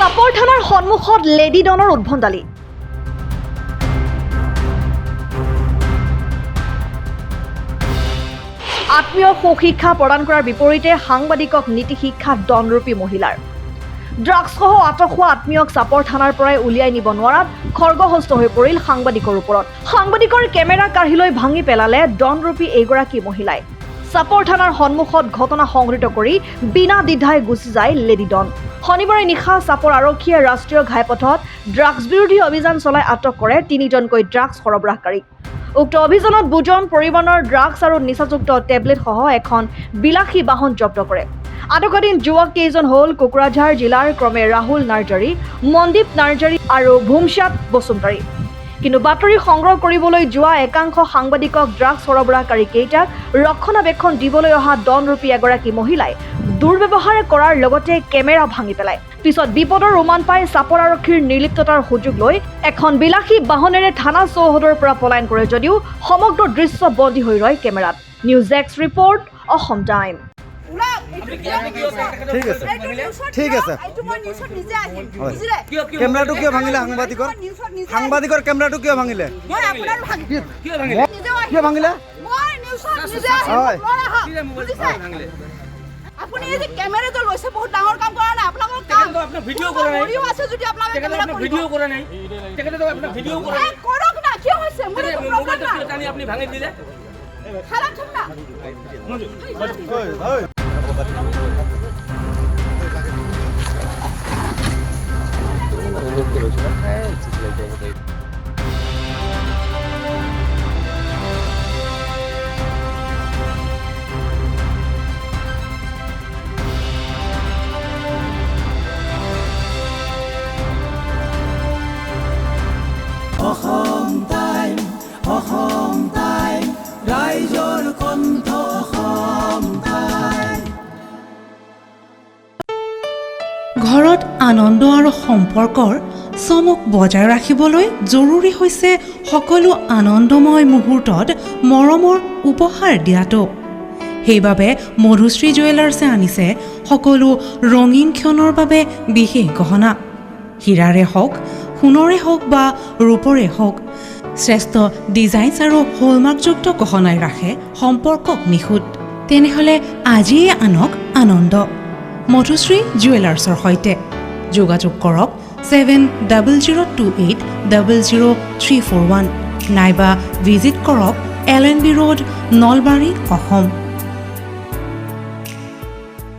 চাপৰ থানাৰ সন্মুখত লেডি ডনৰ উদ্ভণ্ডালি। আত্মীয়ক সুশিক্ষা প্ৰদান কৰাৰ বিপৰীতে সাংবাদিকক নীতি শিক্ষা ডনৰূপী মহিলাৰ। ড্ৰাগছসহ আটক হোৱা আত্মীয়ক চাপৰ থানাৰ পৰাই উলিয়াই নিব নোৱাৰাত খৰ্গহস্ত হৈ পৰিল সাংবাদিকৰ ওপৰত। সাংবাদিকৰ কেমেৰা কাঢ়ি লৈ ভাঙি পেলালে ডনৰূপী এইগৰাকী মহিলাই। চাপৰ থানাৰ সন্মুখত ঘটনা সংঘটিত কৰি বিনা দ্বিধাই গুচি যায় লেডি ডন। শনিবাৰে নিশা চাপৰ আৰক্ষীয়ে ৰাষ্ট্ৰীয় ঘাইপথত ড্ৰাগছ বিৰোধী অভিযান চলাই আটক কৰে 3জনকৈ ড্ৰাগছ সৰবৰাহকাৰীক। উক্ত অভিযানত 2জন পৰিমাণৰ ড্ৰাগছ আৰু নিচাযুক্ত টেবলেটসহ এখন বিলাসী বাহন জব্দ কৰে। আটকাধীন যুৱক কেইজন হ'ল কোকৰাঝাৰ জিলাৰ ক্ৰমে ৰাহুল নাৰ্জাৰী, মনদীপ নাৰ্জাৰী আৰু ভূমশ্যাত বসুমতাৰী। কিন্তু বাতৰি সংগ্ৰহ কৰিবলৈ যোৱা একাংশ সাংবাদিকক ড্ৰাগছ সৰবৰাহকাৰী কেইটাক ৰক্ষণাবেক্ষণ দিবলৈ অহা ডনৰূপী এগৰাকী মহিলাই দুৰ্ব্যৱহাৰ কৰাৰ লগতে কেমেৰা ভাঙি পেলায়। পিছত বিপদৰ উমান পাই চাপৰ আৰক্ষীৰ নিৰ্লিপ্ততাৰ সুযোগ লৈ এখন বিলাসী বাহনেৰে থানা চৌহদৰ পৰা পলায়ন কৰে যদিও সমগ্ৰ দৃশ্য বন্দী হৈ ৰয় কেমেৰাত। News x report, Assam time. ঠিক আছে কেমেৰাটো কিয় ভাঙিলে? সাংবাদিকৰ কেমেৰাটো কিয় ভাঙিলে? কিয় ভাঙিলে? আপুনি এই যে কেমেৰাটো লৈছে বহুত ডাঙৰ কাম কৰা নাই। আপোনালোকৰ কাম আপোনাৰ ভিডিও কৰা নাই। ভিডিও আছে যদি আপোনালোকে কেমেৰা ভিডিও কৰা নাই। তেখেতে আপোনাৰ ভিডিও কৰা নাই। কৰক না, কি হৈছে? মোৰ প্ৰব্লেম নাই। জানি আপুনি ভাঙি দিলে। খালা ঠান্ডা। অসম টাইম ৰাইজৰ কণ্ঠ অসম টাইম। ঘৰত আনন্দ আৰু সম্পৰ্কৰ চমক বজাই ৰাখিবলৈ জৰুৰী হৈছে সকলো আনন্দময় মুহূৰ্তত মৰমৰ উপহাৰ দিয়াটো। সেইবাবে মধুশ্ৰী জুৱেলাৰ্ছে আনিছে সকলো ৰঙীন ক্ষণৰ বাবে বিশেষ গহনা। হীৰাৰে হওক, সোণৰে হওক বা ৰূপৰে হওক, শ্ৰেষ্ঠ ডিজাইনছ আৰু হলমাৰ্কযুক্ত গহনাই ৰাখে সম্পৰ্কক নিখুঁত। তেনেহ'লে আজিয়ে আনক আনন্দ মধুশ্ৰী জুৱেলাৰ্ছৰ সৈতে। যোগাযোগ কৰক 7002800341 নাইবা ভিজিট কৰক LNB ৰোড, নলবাৰী, অসম।